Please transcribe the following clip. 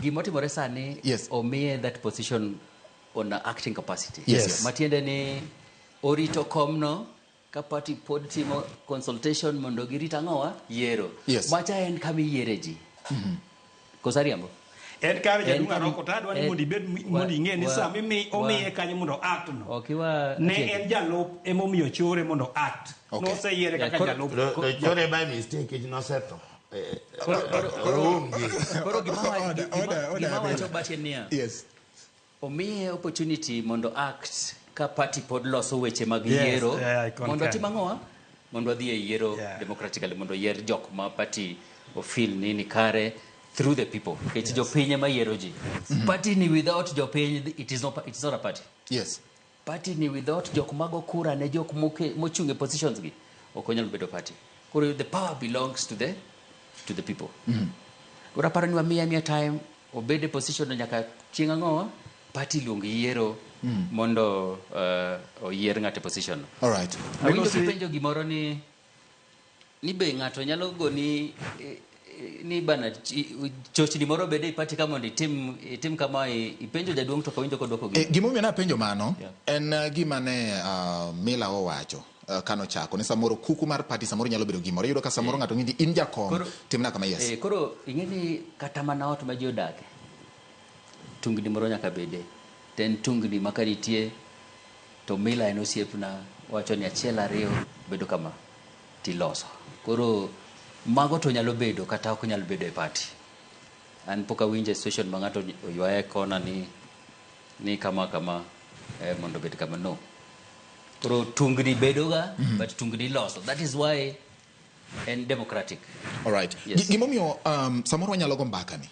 Gimotimore sani Yes. omiye that position on a acting capacity. Yes. Matiende ni orito komno ka party pod timo consultation mondo girit ang'owa yiero. Yes. Macha en kama iyiere ji. Kosariambo. En kare En jadunga roko tadwa ni mondo ibed mondo ing'e ni sa omiye kanyo mondo act no. Okiwa Ne en jalup emomiyo chore mondo act. Okay. Noseyiere kaka jalup. Chore by mistake it nosetho. Koro gima wacho bati niya. Yes. Omiye opportunity mondo act ka party pod loso weche mag Yes, yiero I concur. mondo tim ang'owa mondo adhi e yiero Yeah. democratically mondo yier jok ma party ofeel ni kare through the people. Kech jopiny ema yiero ji. Party ni without jopiny it's not a party. Yes. Party ni without jok mago kura ne jok mochunge positions gi ok onyal bedo party. Koro the power belongs to the people. Koro aparo ni wamiya time obede position nyaka chieng' ang'owa party luong yiero mondo oyier ng'ate position. All right. Awinjo kipenjo gimoro ni be ng'ato nyalo goni ni bana chochni moro bede ipati kama mondo itim kama ipenjo jaduong' to kawinjo kodwoko gi. Gimomiyo napenjo mano Yeah. en gima ne Mila owacho kano chako ni samoro kuku mar party samoro nyalo bedo gimoro iyudo ka samoro ng'ato ng'indi in jakom timna kama yes. Koro ing'e ni kata mana ot ma ji odake tungni moro nyaka bede ten tungni ma kanitie to Mila en osiepna wacho ni achiel ariyo bedo kama tiloso. Koro mago to nyalo bedo kata ok nyalo bedo e party. An pok awinjo situation ma ng'ato oywaye kona ni kama mondo bed kama no. Koro tungni bedo ga but tungni loso. That is why en democratic. All right. Yes. Gimomiyo samoro wanyalo go mbaka ni